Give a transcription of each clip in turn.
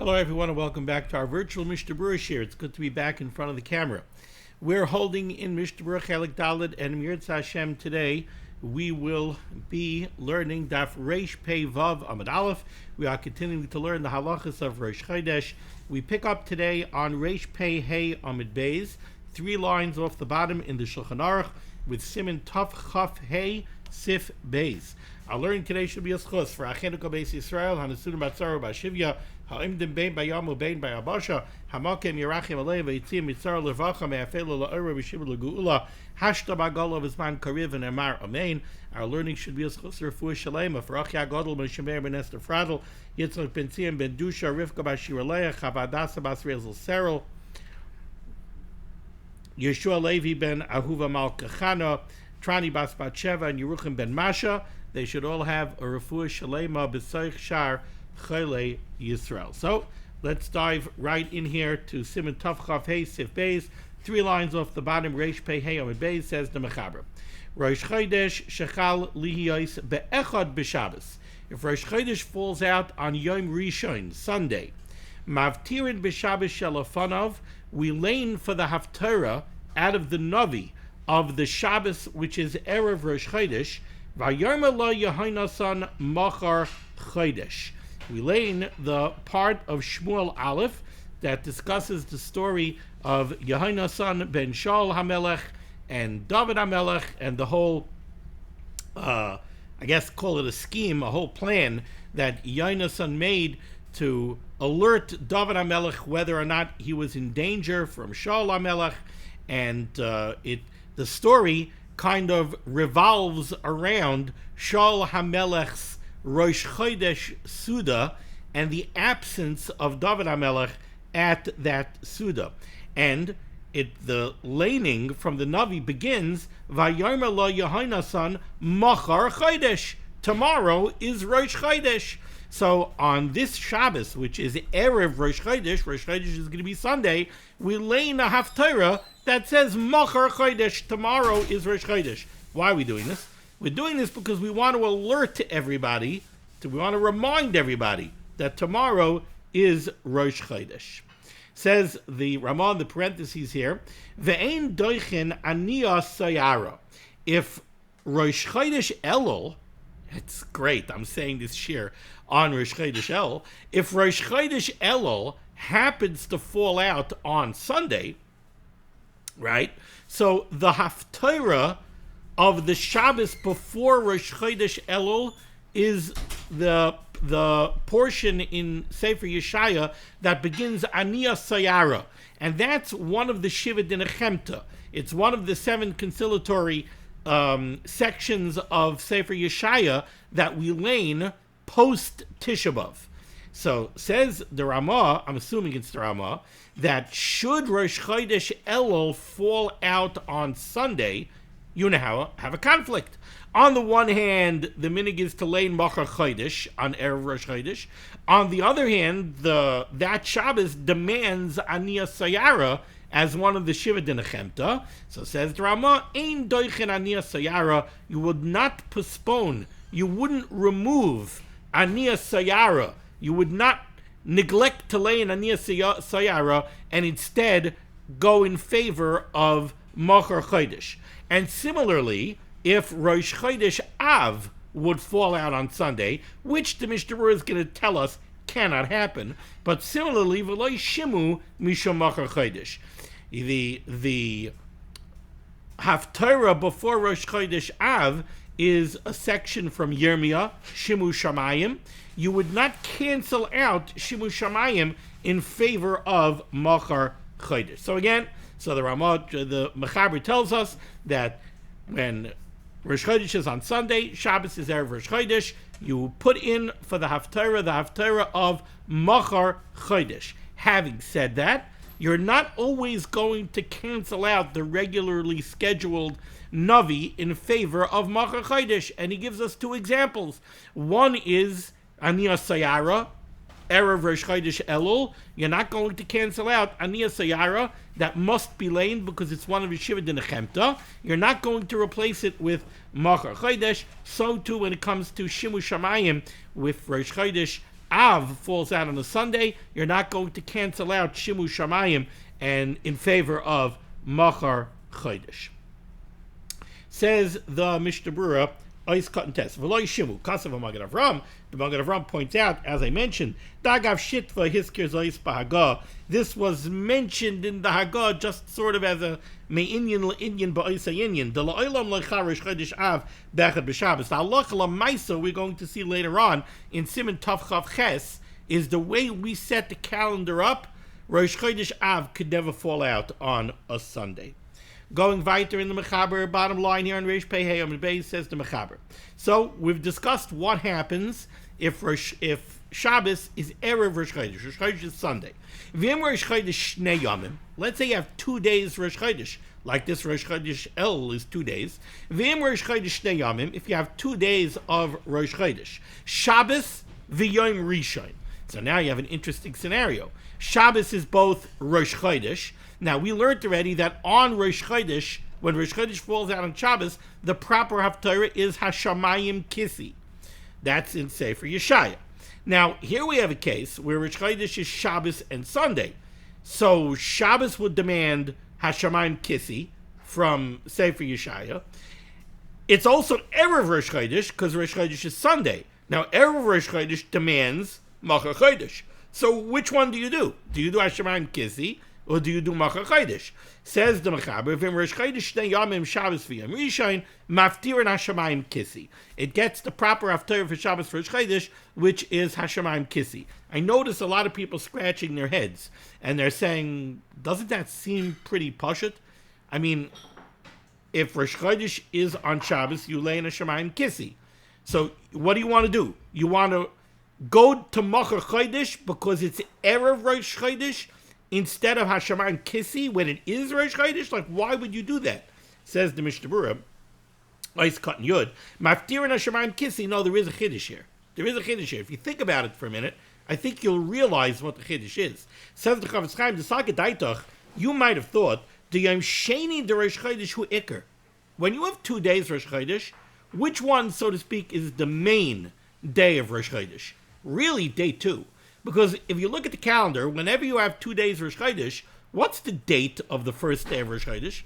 Hello everyone and welcome back to our virtual Mishnah Berurah share. It's good to be back in front of the camera. We're holding in Mishnah Berurah Chelik Daled, and Mirz Hashem today we will be learning Daf Reish Pei Vav Amud Aleph. We are continuing to learn the halachos of Rosh Chodesh. We pick up today on Reish Pei Hey Amud Beis, 3 lines off the bottom in the Shulchan Aruch with Siman Tov Chaf Hey Sif Beis. Our learning today should be a schos for Achenu Kol Beis Yisrael, Hanasudim Batzaro Bashivya, Ha'imdim Bein Bayam Ubein Bayabasha, Hamakem Yerachim Alei Veitzim Mitzar Levacha Me'afelu La'ora V'Shivur L'Geula, Hashta B'Golo V'Zman Kariv and Emar Amen. Our learning should be a schos for Shalema for Achya Godel Ben Shemer Ben Esther Fradel, Yitzchak Ben Tzion Ben Dusha, Rivka Bashir Leah, Chavadasa Bas Rezel Serel, Yeshua Levi Ben Ahuva Malkachana, Trani Bas Batsheva, and Yeruchim Ben Masha. They should all have a refuah shalema b'soich shar chayle Yisrael. So let's dive right in here to Siman Tov Chaf Hey Sif Beis. 3 lines off the bottom. Reish Pei Hey Amud Beis says the Mechaber. Rosh Chodesh shechal lihiyos be'echad b'Shabbos. If Rosh Chodesh falls out on Yom Rishon, Sunday, mavtirin b'Shabbos shelafanov, we lane for the HaTorah out of the Navi of the Shabbos, which is Erev Rosh Chodesh. Vayarma lo Yehonasan Machar Chodesh. We lane the part of Shmuel Aleph that discusses the story of Yehonasan ben Shaul HaMelech and David HaMelech and the whole, I guess call it a scheme, a whole plan that Yehonasan made to alert David HaMelech whether or not he was in danger from Shaul HaMelech, and the story kind of revolves around Shaul HaMelech's Rosh Chodesh Suda and the absence of David HaMelech at that Suda. And the laning from the Navi begins, Vayarma lo Yehonasan Machar Chodesh. Tomorrow is Rosh Chodesh. So on this Shabbos, which is Erev Rosh Chodesh is going to be Sunday, we lane a HaTorah that says Machar Chodesh, tomorrow is Rosh Chodesh. Why are we doing this? We're doing this because we want to alert everybody, we want to remind everybody that tomorrow is Rosh Chodesh. Says the Ramah in the parentheses here, Ve'ein doichin aniyah sayara. If Rosh Chodesh Elul, it's great, I'm saying this shir on Rosh Chodesh Elul, if Rosh Chodesh Elul happens to fall out on Sunday, right? So the HaTorah of the Shabbos before Rosh Chodesh Elul is the portion in Sefer Yeshaya that begins Aniyah Sayara, and that's one of the Shiva Dinachemta. It's one of the 7 conciliatory sections of Sefer Yeshaya that we lane post Tisha B'Av. So says the Ramah, I'm assuming it's the Ramah, that should Rosh Chodesh Elul fall out on Sunday, you now have a conflict. On the one hand, the minig is to lane Machar Chodesh on Erev Rosh Chodesh. On the other hand, that Shabbos demands Aniyah Sayara as one of the Shiva Dinachemta. So says the Ramah, Ein doichin Aniyah Sayara, you would not postpone, you wouldn't remove Aniyah Sayara, you would not neglect to lay in Aniyah Sayara and instead go in favor of Machar Chodesh. And similarly, if Rosh Chodesh Av would fall out on Sunday, which the Mishnah Berurah is going to tell us cannot happen, but similarly, V'lo Shimu Mishum Machar Chodesh. The HaTorah before Rosh Chodesh Av is a section from Yirmiyah, Shimu Shamayim. You would not cancel out Shimu Shamayim in favor of Machar Chodesh. So again, the Ramah, the Mechaber tells us that when Rosh Chodesh is on Sunday, Shabbos is Erev Rosh Chodesh, you put in for the HaTorah of Machar Chodesh. Having said that, you're not always going to cancel out the regularly scheduled Navi in favor of Machar Chodesh. And he gives us 2 examples. One is Aniyah Sayara, Erev Rosh Chodesh Elul. You're not going to cancel out Aniyah Sayara. That must be lain because it's one of the Shiva Dinachemta. You're not going to replace it with Machar Chodesh. So too when it comes to Shimu Shamayim with Rosh Chodesh Av falls out on a Sunday, you're not going to cancel out Shimu Shamayim and in favor of Machar Chodesh. Says the Mishnah Berurah, Ois Cut and Test. V'lo Yishimu, Kasav HaMagad Avram. The Magad Avram points out, as I mentioned, Dagav Shitva Hiskir Zois B'Hagah. This was mentioned in the Hagah just sort of as a Me'inyan Le'inyan Ba'isa Inyan. The La'olam Le'charish Chodesh Av B'echad B'Shabbos. The halacha L'maisa we're going to see later on in Siman Tov Chav Ches is the way we set the calendar up. Rosh Chodesh Av could never fall out on a Sunday. Going weiter in the Mechaber, bottom line here on Reish Pei Hey Amud Beis says the Mechaber. So we've discussed what happens if Shabbos is Erev Rosh Chodesh. Rosh Chodesh is Sunday. V'im Rosh Chodesh Shnei Yomim. Let's say you have 2 days Rosh Chodesh, like this Rosh Chodesh El is 2 days. V'im Rosh Chodesh Shnei Yomim. If you have 2 days of Rosh Chodesh, Shabbos v'Yom Rishon. So now you have an interesting scenario. Shabbos is both Rosh Chodesh. Now, we learned already that on Rosh Chodesh, when Rosh Chodesh falls out on Shabbos, the proper HaTorah is Hashamayim Kissi. That's in Sefer Yeshaya. Now, here we have a case where Rosh Chodesh is Shabbos and Sunday. So, Shabbos would demand Hashamayim Kissi from Sefer Yeshaya. It's also Erev Rosh Chodesh, because Rosh Chodesh is Sunday. Now, Erev Rosh Chodesh demands Machar Chodesh. So, which one do you do? Do you do Hashamayim Kissi? Or do you do Machar Chodesh? Says the Mechaber, if in Rosh Chodesh Shnei Yomim Shabbos v'Yom Rishon, Maftir and Hashamayim Kissi. It gets the proper HaTorah for Shabbos for Rosh Chodesh, which is Hashamayim Kissi. I notice a lot of people scratching their heads, and they're saying, doesn't that seem pretty pashut? I mean, if Rosh Chodesh is on Shabbos, you lay in Hashamayim Kissi. So what do you want to do? You want to go to Machar Chodesh because it's Erev Rosh Chodesh, instead of Hashamayim Kissi when it is Rosh Chodesh? Like, why would you do that? Says the Mishnah Berurah, Ice Cut and Yud, Maftir and Hashamayim Kissi. No, there is a Kiddiush here. There is a Kiddiush here. If you think about it for a minute, I think you'll realize what the Kiddiush is. Says the Chavetz Chaim, the Saka Daitach, you might have thought, the Yom Sheni the Rosh Chodesh hu Iker. When you have 2 days Rosh Chodesh, which one, so to speak, is the main day of Rosh Chodesh? Really, day 2. Because if you look at the calendar, whenever you have 2 days Rosh Chodesh, what's the date of the first day of Rosh Chodesh?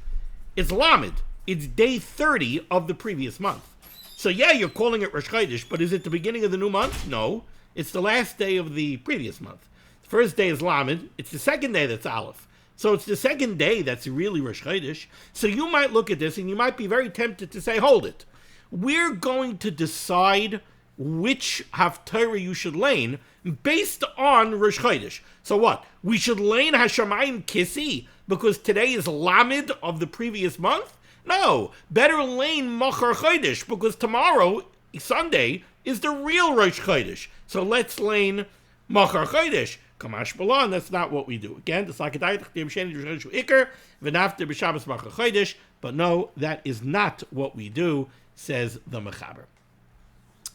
It's limud. It's day 30 of the previous month. So yeah, you're calling it Rosh Chodesh, but is it the beginning of the new month? No. It's the last day of the previous month. The first day is limud. It's the second day that's Aleph. So it's the second day that's really Rosh Chodesh. So you might look at this and you might be very tempted to say, hold it. We're going to decide which HaTorah you should lane based on Rosh Chodesh. So what? We should lane Hashamayim Kissi because today is Lamid of the previous month? No. Better lane Machar Chodesh because tomorrow, Sunday, is the real Rosh Chodesh. So let's lane Machar Chodesh. Kamash Balan, that's not what we do. Again, the Sakadayach, the Yemsheni, Rosh Chodesh, Iker, V'nafter B'Shabbos Machar Chodesh. But no, that is not what we do, says the Mechaber.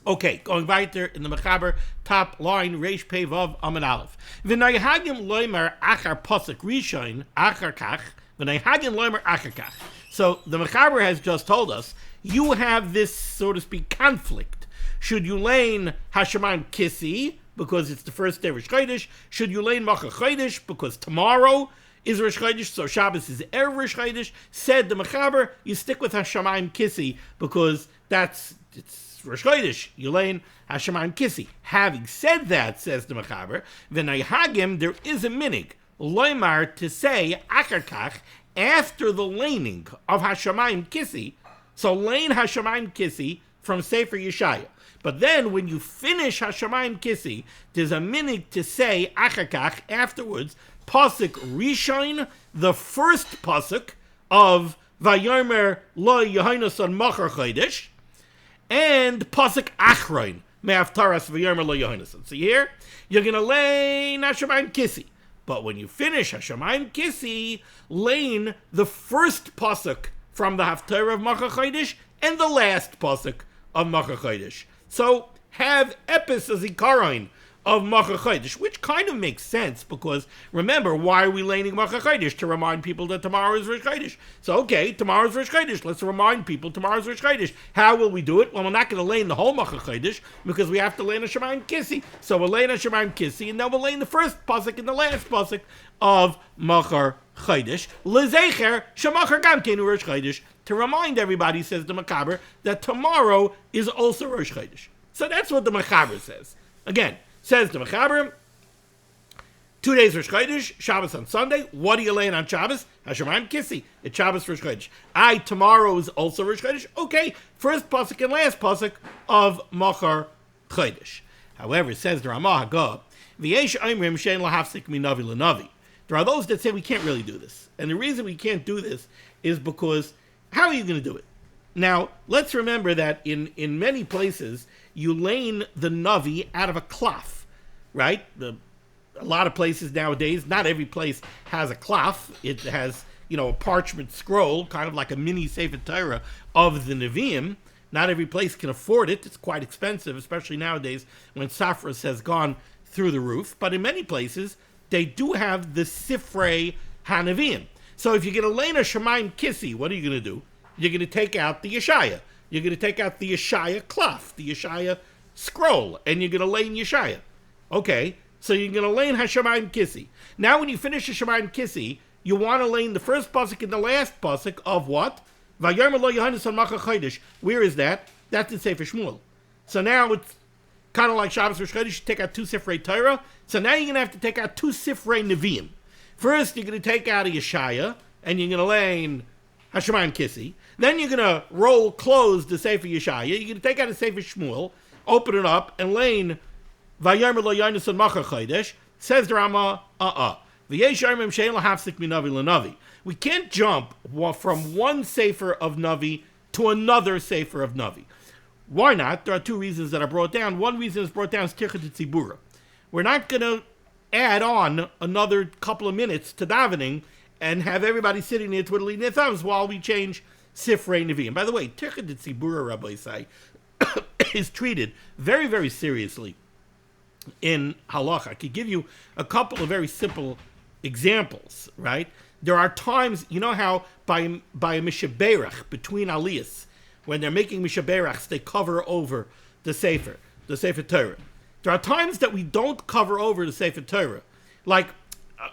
Okay, going weiter in the Mechaber, top line, Reish Pei Vav Amud Aleph. V'nayhagim loimer achar pasuk rishon achar kach. V'nayhagim loimer achar kach. So the Mechaber has just told us, you have this, so to speak, conflict. Should you lane Hashamayim Kissi, because it's the first day of Rosh Chodesh? Should you lane Machar Chodesh, because tomorrow is Rosh Chodesh, so Shabbos is Erev Rosh Chodesh? Said the Mechaber, you stick with Hashamayim Kissi, because it's Rosh Chodesh, you lane Hashamayim Kissi. Having said that, says the Mechaber, v'nayhagim, there is a minig, loymar, to say achar kach, after the laning of Hashamayim Kissi. So lane Hashamayim Kissi from Sefer Yeshaya. But then when you finish Hashamayim Kissi, there's a minig to say achar kach afterwards, pasuk Rishon, the first pasuk of Vayomer lo Yehonason Machar Chodesh, and pasuk Achron, me'aftaras v'yomer lo Yehonason. So here, you're going to lane Hashamayim Kissi. But when you finish Hashamayim Kissi, lane the first pasuk from the Haftarah of Machar Chodesh and the last pasuk of Machar Chodesh. So have epis as ikaron of Machar Chodesh, which kind of makes sense because, remember, why are we laning Machar Chodesh? To remind people that tomorrow is Rosh Chodesh. So, okay, tomorrow's Rosh Chodesh. Let's remind people tomorrow's Rosh Chodesh. How will we do it? Well, we're not going to lane the whole Machar Chodesh because we have to lane a Shemayim Kissi. So we'll lane a Shemayim Kissi, and then we'll lane the first pasuk and the last pasuk of Machar Chodesh. Lezecher Shemachar Gam Keinu Rosh Chodesh. To remind everybody, says the Mechaber, that tomorrow is also Rosh Chodesh. So that's what the Mechaber says. Again, says the Mechaber, 2 days Rosh Chodesh, Shabbos on Sunday. What are you laying on Shabbos? Hashemayim Kissi. It's Shabbos Rosh Chodesh. Tomorrow is also Rosh Chodesh. Okay, first pasuk and last pasuk of Machar Chodesh. However, says the Ramah Hagah, V'yesh Oimrim she'en lahafsik minavi l'navi. There are those that say we can't really do this. And the reason we can't do this is because, how are you going to do it? Now, let's remember that in many places, you lane the Navi out of a cloth, right? A lot of places nowadays, not every place has a cloth. It has, a parchment scroll, kind of like a mini Sefer Torah of the Nevi'im. Not every place can afford it. It's quite expensive, especially nowadays when Safras has gone through the roof. But in many places, they do have the Sifrei HaNevi'im. So if you're going to lane a Shemayim Kissi, what are you going to do? You're going to take out the Yeshaya. You're going to take out the Yeshaya cloth, the Yeshaya scroll, and you're going to lane Yeshaya. Okay, so you're going to lane Hashemayim Kissi. Now when you finish Hashemayim Kissi, you want to lane the first pasuk and the last pasuk of what? Vayomer lo Yohanes on Machar Chodesh. Where is that? That's in Sefer Shmuel. So now it's kind of like Shabbos Rosh Chodesh. You take out 2 Sifrei Torah. So now you're going to have to take out 2 Sifrei Nevi'im. First, you're going to take out a Yeshaya, and you're going to lane Hashemayim Kissi. Then you're going to close the Sefer Yeshaya. You're going to take out a Sefer Shmuel, open it up, and lane Vayomer lo Yohanes on Machar Chodesh. Says the Rama, V'yesh Oimrim she'en lahafsik minavi l'navi. We can't jump from one Sefer of Navi to another Sefer of Navi. Why not? There are 2 reasons that are brought down. One reason is brought down is Tirchut Tzibura. We're not going to add on another couple of minutes to davening and have everybody sitting there twiddling their thumbs while we change Sifrei Nevi'im. By the way, Tirchut Tzibura, Rabbi say, is treated very, very seriously in halacha. I could give you a couple of very simple examples, right? There are times, you know how by a Mishnah Berurah, between aliyahs, when they're making Mishnah Berurahs, they cover over the Sefer Torah. There are times that we don't cover over the Sefer Torah, like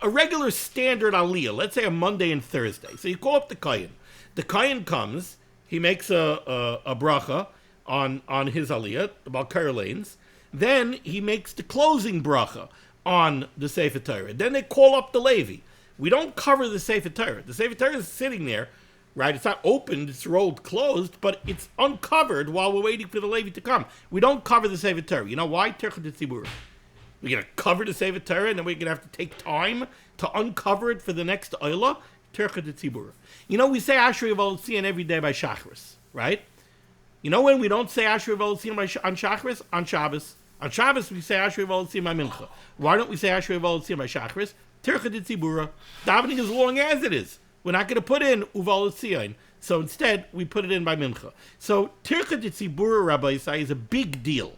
a regular standard aliyah, let's say a Monday and Thursday. So you call up the Kohen. The Kohen comes, he makes a bracha on his aliyah, about Kar lanes. Then he makes the closing bracha on the Sefer Torah. Then they call up the Levi. We don't cover the Sefer Torah. The Sefer Torah is sitting there, right? It's not opened, it's rolled closed, but it's uncovered while we're waiting for the Levi to come. We don't cover the Sefer Torah. You know why? Tirchut Tzibura. We're going to cover the Sefer Torah, and then we're going to have to take time to uncover it for the next Oila. Tirchut Tzibura. We say Ashrei V'Olotzion every day by Shachris, right? You know when we don't say Ashrei V'Olotzion on Shachris? On Shabbos. On Shabbos, we say Ashrei V'Olotzion by Mincha. Why don't we say Ashrei V'Olotzion by Shachris? Tirchut Tzibura. Davening is long as it is. We're not going to put in Uvalotzion. So instead, we put it in by Mincha. So Tirchut Tzibura, Rabbi Yisai, is a big deal.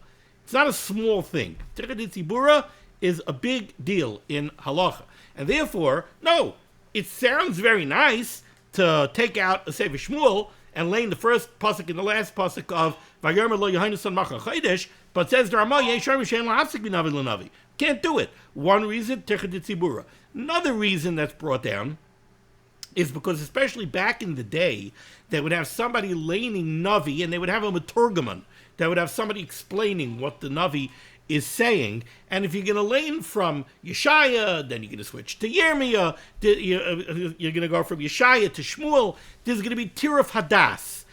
It's not a small thing. Tirchut Tzibura is a big deal in halacha. And therefore, no, it sounds very nice to take out a Sefer Shmuel and lane the first pasuk and the last pasuk of Vayomer lo Yohanes on Machar Chodesh, but says the Ramah, Yesh Oimrim she'en lahafsik minavi l'navi. Can't do it. One reason, Tirchut Tzibura. Another reason that's brought down is because, especially back in the day, they would have somebody laning Navi, and they would have a Meturgaman. They would have somebody explaining what the Navi is saying. And if you're going to lane from Yeshaya, then you're going to switch to Yirmiyah. You're going to go from Yeshaya to Shmuel. There's going to be Tiruf Hadas.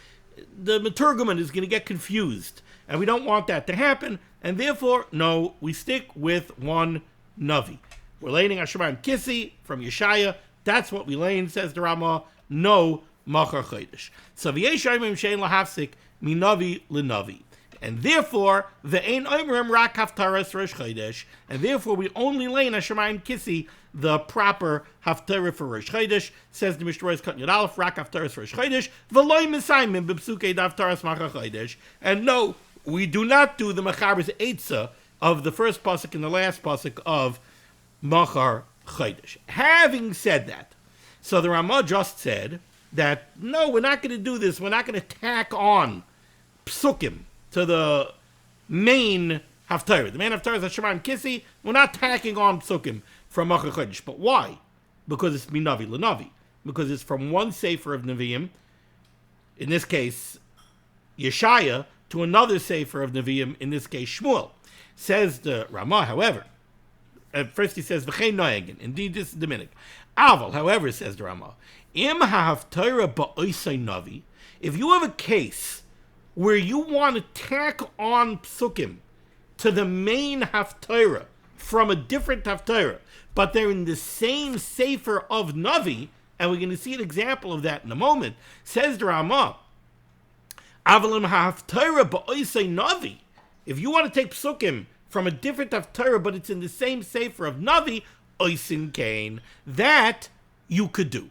The Meturgaman is going to get confused. And we don't want that to happen. And therefore, no, we stick with one Navi. We're laning Hashemayim Kissi from Yeshaya. That's what we lane, says the Ramah. No Machar Chodesh. So v'yesh oimrim she'en lahafsik minavi l'navi. And therefore, ve'ein oimrim rak haftaras Rosh Chodesh. And therefore, we only lane Hashemayim Kissi, the proper haftarah for Rosh Chodesh. Says the Mishnah Berurah Katan Yud Aleph, rak haftaras Rosh Chodesh. V'loy mesaymin b'psukei haftaras Machar Chodesh. And no, we do not do the Mechaber's Eitzah of the first pasuk and the last pasuk of Machar Chodesh. Having said that, so the Ramah just said that, no, we're not going to do this. We're not going to tack on psukim to the main HaTorah. The main HaTorah is Shema and Kissi. We're not tacking on psukim from Machar Chodesh. But why? Because it's minavi l'navi. Because it's from one sefer of Nevi'im, in this case Yeshaya, to another sefer of Nevi'im, in this case Shmuel. Says the Ramah, however, at first he says, V'chein noyegin. Indeed, this is Dominic. Aval, however, says the Ramah, Im HaTorah ba'oisei navi. If you have a case where you want to tack on psukim to the main HaTorah from a different HaTorah, but they're in the same sefer of Navi, and we're going to see an example of that in a moment, says the Ramah, Aval im HaTorah ba'oisei navi. If you want to take psukim from a different HaTorah, but it's in the same sefer of Navi, oisin kain, that you could do.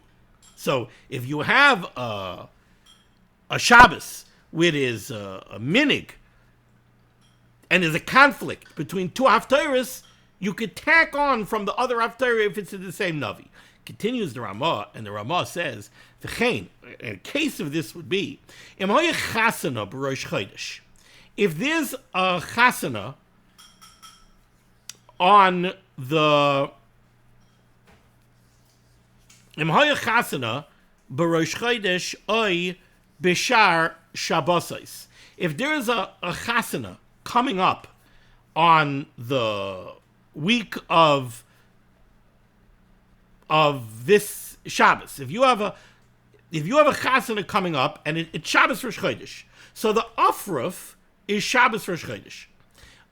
So if you have a Shabbos where there's a minig, and there's a conflict between two HaTorahs, you could tack on from the other HaTorah if it's in the same Navi. Continues the Ramah, and the Ramah says, V'chein, a case of this would be, Im hoye chasana b'rosh chodesh. If there's a chasana on the Im hoye chasana b'rosh chodesh oy b'shar shabbosais. If there's a chasana coming up on the week of this Shabbos, if you have a chasana coming up and it's Shabbos Rosh Chodesh, so the Afruf is Shabbos Rosh Chodesh.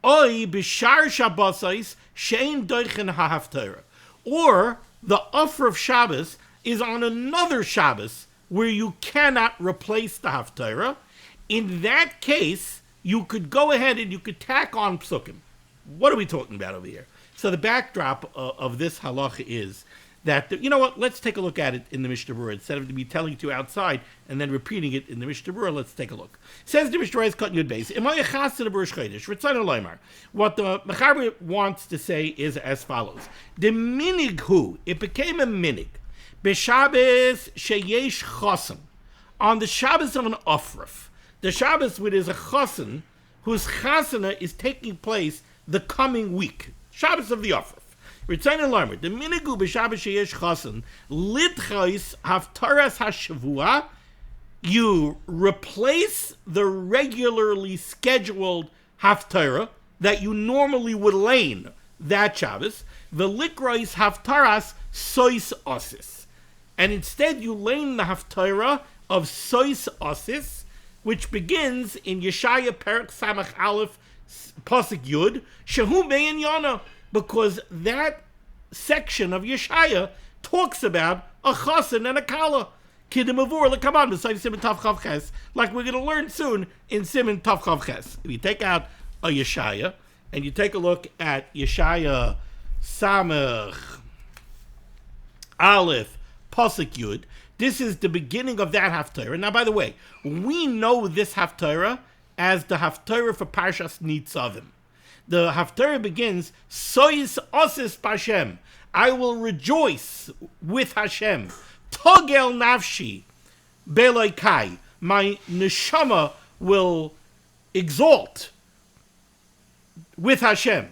Oy b'shar Shabbosais shein doichen HaTorah. Or the Afruf Shabbos is on another Shabbos where you cannot replace the HaTorah. In that case, you could go ahead and you could tack on psukim. What are we talking about over here? So the backdrop of this halacha is that, you know what, let's take a look at it in the Mishnah Berurah. Instead of me telling it to you outside and then repeating it in the Mishnah Berurah, let's take a look. Says the Mishnah Berurah is cut in Yud Beis. What the Mechaber wants to say is as follows. The minig hu, it became a minig. B'Shabbos sheyesh chosen. On the Shabbos of an Afruf. The Shabbos where there's a chosen whose chasana is taking place the coming week. Shabbos of the Afruf. Return and learn. The minigu b'Shabbos sheyesh chosen litchais haftaras hashavua. You replace the regularly scheduled haftarah that you normally would lane that Shabbos. The likrais haftaras sois osis, and instead you lane the haftarah of sois osis, which begins in Yeshaya Perek Samach Aleph Pasuk Yud Shehu Bein Yana, because that section of Yeshaya talks about a chasen and a kala. Kiddiush Levanah, come on, beside Siman Tav Chav Ches, like we're going to learn soon in Siman Tav Chav Ches. If you take out a Yeshaya and you take a look at Yeshaya Samach Aleph Pasuk Yud, this is the beginning of that haftarah. Now, by the way, we know this haftarah as the haftarah for Parshas Nitzavim. The haftarah begins, Sois osis b'Hashem. I will rejoice with Hashem. Togel nafshi belokai. My neshama will exalt with Hashem.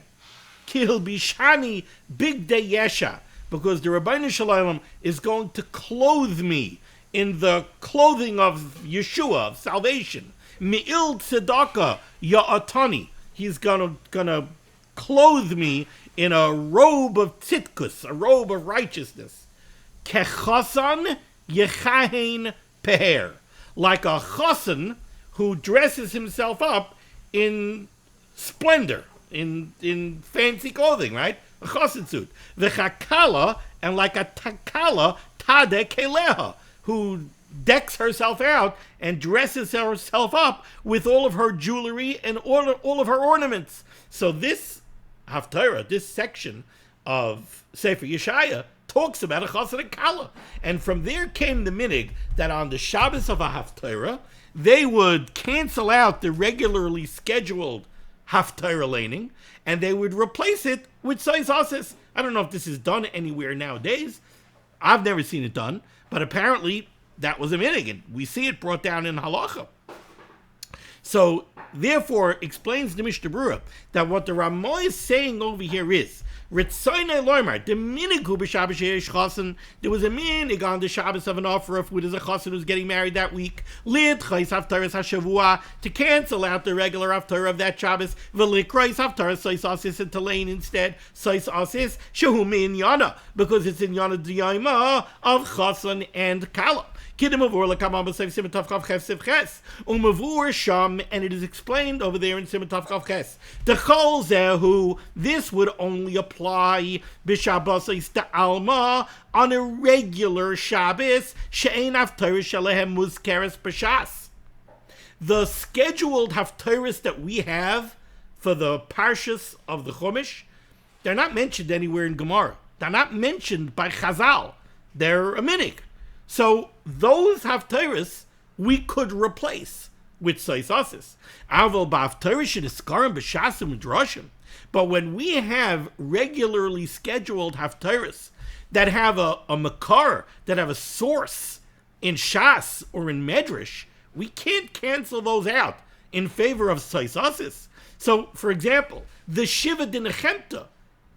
Kil bishani bigdei yesha. Because the Rabbeinu Shalom is going to clothe me in the clothing of Yeshua, of salvation. Mi'il tzedakah ya'atani. He's gonna clothe me in a robe of tzidkus, a robe of righteousness. Kechasan yechahen peher. Like a chasan who dresses himself up in splendor, in fancy clothing, right? A chasen suit. V'chakala, and like a takala, tade keleha, who decks herself out and dresses herself up with all of her jewelry and all of her ornaments. So this haftarah, this section of Sefer Yeshaya, talks about a chasen and kala. And from there came the minig that on the Shabbos of a haftarah, they would cancel out the regularly scheduled HaTorah laning, and they would replace it with Sois Asis. I don't know if this is done anywhere nowadays. I've never seen it done, but apparently that was a minhag, and we see it brought down in halacha. So, therefore, explains the Mishnah Berurah that what the Ramah is saying over here is, Ritzoynei loymar, the minhag hu b'Shabbos sheyesh chasen, there was a minhag on the Shabbos of an offerif where there's a chasen who's getting married that week, lidchais HaTorah hashavua, to cancel out the regular HaTorah of that Shabbos, v'likrais HaTorah sois asis, and to lane instead sois asis, shehu min yana, because it's in yana d'yayma of chasen and kala. Kiddiush Levanah sham, and it is explained over there in Siman Tav Chav Ches. The chol zehu, this would only apply b'Shabbos d'alma on a regular Shabbos she'ein HaTorah shalehem muzkeres b'shas. The scheduled HaTorahs that we have for the parshas of the Chumash, they're not mentioned anywhere in Gemara. They're not mentioned by Chazal. They're a minhag. So those HaTorahs we could replace with Sois Asis. Aval b'HaTorah she'niskarim b'shasim u'drashim. But when we have regularly scheduled HaTorahs that have a makar, that have a source in Shas or in Medrash, we can't cancel those out in favor of Sois Asis. So, for example, the Shiva Dinechemta,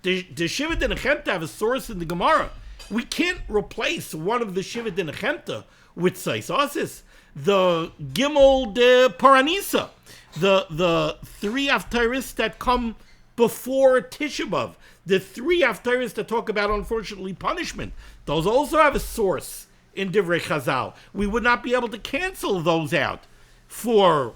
the Shiva Dinechemta have a source in the Gemara. We can't replace one of the Shiva Dinechemta with Sois Asis. The Gimel de Paranisa, the three HaTorahs that come before Tisha B'Av, the three HaTorahs that talk about, unfortunately, punishment, those also have a source in Divrei Chazal. We would not be able to cancel those out for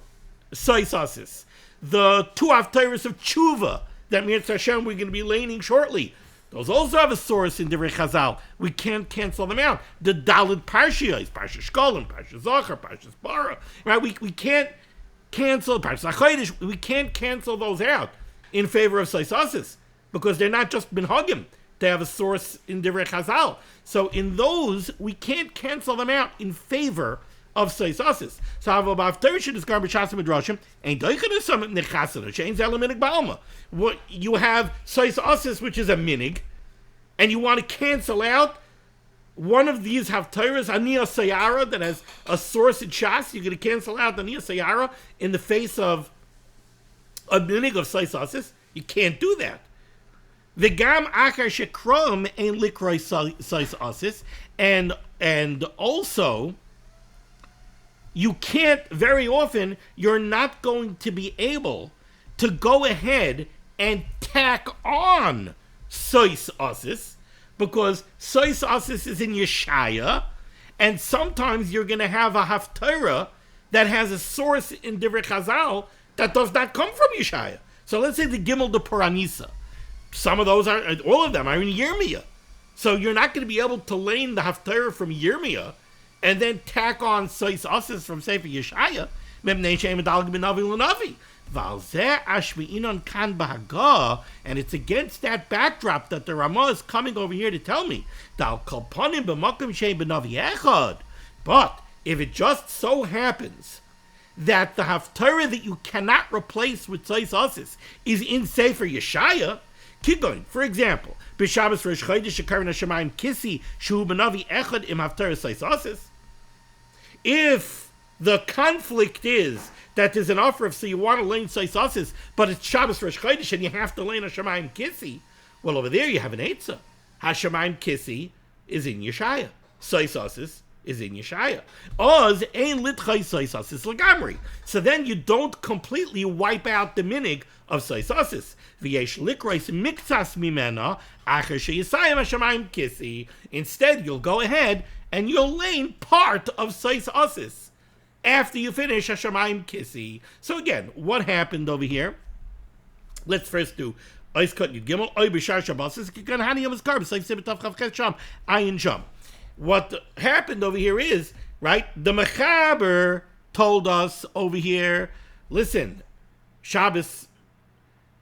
Sois Asis. The two HaTorahs of Tshuva, that means Hashem we're going to be laning shortly, those also have a source in Divrei Chazal. We can't cancel them out. The Dalit Parshiyos, Parsha Shkolim, Parsha Zachar, Parsha Bara, right? We can't cancel Parsha Chodesh. We can't cancel those out in favor of Sois Asis because they're not just minhagim. They have a source in Divrei Chazal. So in those, we can't cancel them out in favor of Sois Asis. So HaTorah she'niskarim b'shasim u'drashim ain't doichen some nechasana she'ein zeh minhag ba'alma. What you have Sois Asis, which is a minhag, and you want to cancel out one of these HaTorahs, Aniyah Sayara, that has a source in Shas. You're going to cancel out Aniyah Sayara in the face of a minhag of Sois Asis. You can't do that. V'gam achar shekrom ein likroi Sois Asis, and also you can't, very often, you're not going to be able to go ahead and tack on Sois Asis, because Sois Asis is in Yeshaya, and sometimes you're going to have a HaTorah that has a source in Divrei Chazal that does not come from Yeshaya. So let's say the Gimel de Paranisa. Some of those are, all of them are in Yirmiyah. So you're not going to be able to lane the HaTorah from Yirmiyah and then tack on Sois Asis from Sefer Yeshaya, and it's against that backdrop that the Ramah is coming over here to tell me. But if it just so happens that the HaTorah that you cannot replace with Sois Asis is in Sefer Yeshaya, keep going. For example, B'Shabbos Rosh Chodesh Shekarin HaShemayim Kisi Shu B'Navi Echad Im HaTorah Sois Asis. If the conflict is that there's an offer of, so you want to lane Sois Asis, but it's Shabbos Rosh Chodesh and you have to lane HaShemayim Kisi, well, over there you have an Eitzah. HaShemayim Kisi is in Yeshaya. Sois Asis is in Yeshaya. Oz ein litchai Sois Asis legamri. So then you don't completely wipe out the minhag of Sois Asis. V'yesh likrois miktsas mimena acher sheyisayim HaShemayim Kisi. Instead, you'll go ahead and you'll lane part of Sois Asis after you finish HaShemayim Kisi. So again, what happened over here? Let's first do Ois Kot Yud Gimel Oy B'Shar Shabbasis Kikan Hani Yom Eskar B'Sayf Sibet Tav Chav Ches Sham Ayin Sham. What happened over here is, right, the Mechaber told us over here, listen, Shabbos,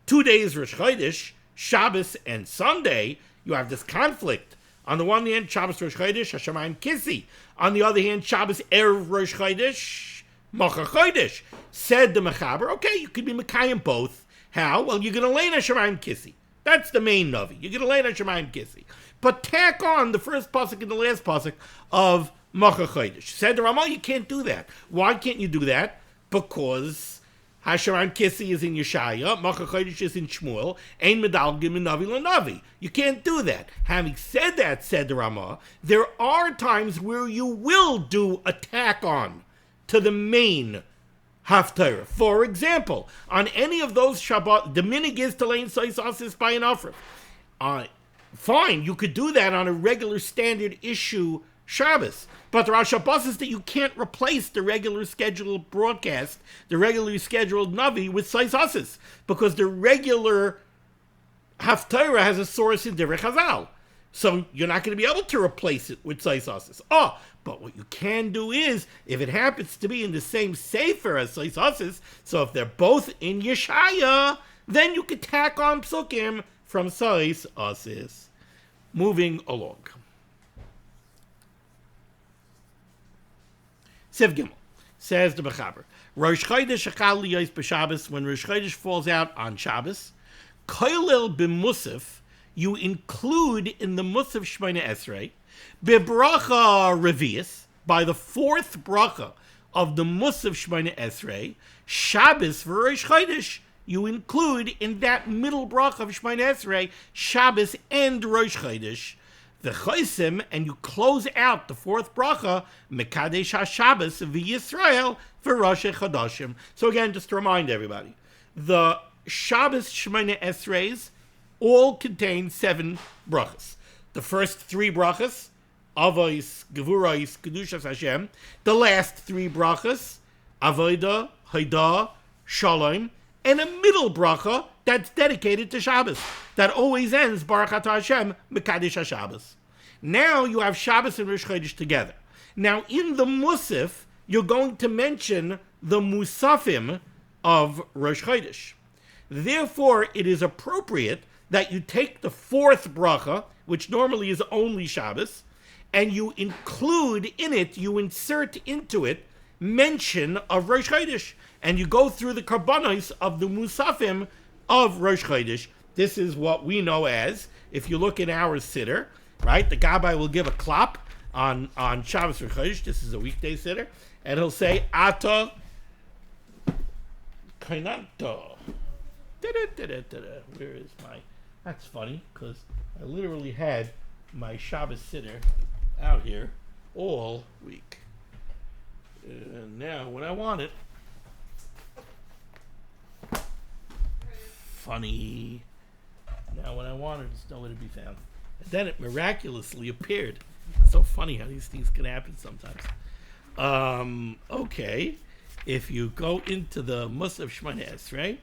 2 days Rosh Chodesh, Shabbos and Sunday, you have this conflict. On the one hand, Shabbos Rosh Chodesh, HaShemayim Kisi. On the other hand, Shabbos Erev Rosh Chodesh, Mocha Chodesh. Said the Mechaber, okay, you could be Mekayim both. How? Well, you're going to lay in a Shemayim Kissi. That's the main Navi. You're going to lay in a Shemayim Kissi. But tack on the first pasuk and the last pasuk of Macha Chodesh. Said the Ramah, you can't do that. Why can't you do that? Because Hashemayim Kissi is in Yeshaya, Macha Chodesh is in Shmuel, Ein Medalgim in Navi LaNavi. You can't do that. Having said that, said the Ramah, there are times where you will do a tack on to the main HaTorah. For example, on any of those Shabbat, the minig is to lay in Sois Asis by an offer. Fine, you could do that on a regular standard issue Shabbos. But there are Shabbos that you can't replace the regular scheduled broadcast, the regularly scheduled Navi with Sois Asis, because the regular HaTorah has a source in Divrei Chazal. So you're not going to be able to replace it with Sois Asis. But what you can do is, if it happens to be in the same sefer as Sois Asis, so if they're both in Yeshaya, then you could tack on psukim from Sois Asis. Moving along. Siv Gimel, says the Mechaber, Rosh Chodesh Echal Liyos b'Shabbos, when Rosh Chodesh falls out on Shabbos, Koilel b'Musaf, you include in the Musaf Shmona Esrei, b'Bracha Revius, by the fourth bracha of the Musaf Shmona Esrei, Shabbos for Rosh Chodesh, you include in that middle bracha of Shmona Esrei, Shabbos and Rosh Chodesh, the Chosim, and you close out the fourth bracha, Mekadesh HaShabbos v'Yisrael for Rosh Chodashim. So again, just to remind everybody, the Shabbos Shmona Esreis all contain 7 brachas. The first 3 brachas, Avos, Gevuros, Kedushas Hashem. The last 3 brachas, Avodah, Haidah, Shalom, and a middle bracha that's dedicated to Shabbos. That always ends, Baruch Atah Hashem, Mekadesh HaShabbos. Now you have Shabbos and Rosh Chodesh together. Now in the Musaf, you're going to mention the Musafim of Rosh Chodesh. Therefore, it is appropriate that you take the fourth bracha, which normally is only Shabbos, and you include in it, you insert into it, mention of Rosh Chodesh. And you go through the karbanos of the Musafim of Rosh Chodesh. This is what we know as, if you look in our siddur, right? The Gabbai will give a klap on Shabbos Rosh Chodesh. This is a weekday siddur. And he'll say, Ata Kainanto. Where is my... That's funny, because I literally had my Shabbos siddur out here all week. And now, when I want it, funny. Now, when I want it, it's nowhere to be found. And then it miraculously appeared. It's so funny how these things can happen sometimes. Okay. If you go into the Musaf Shmona Esrei,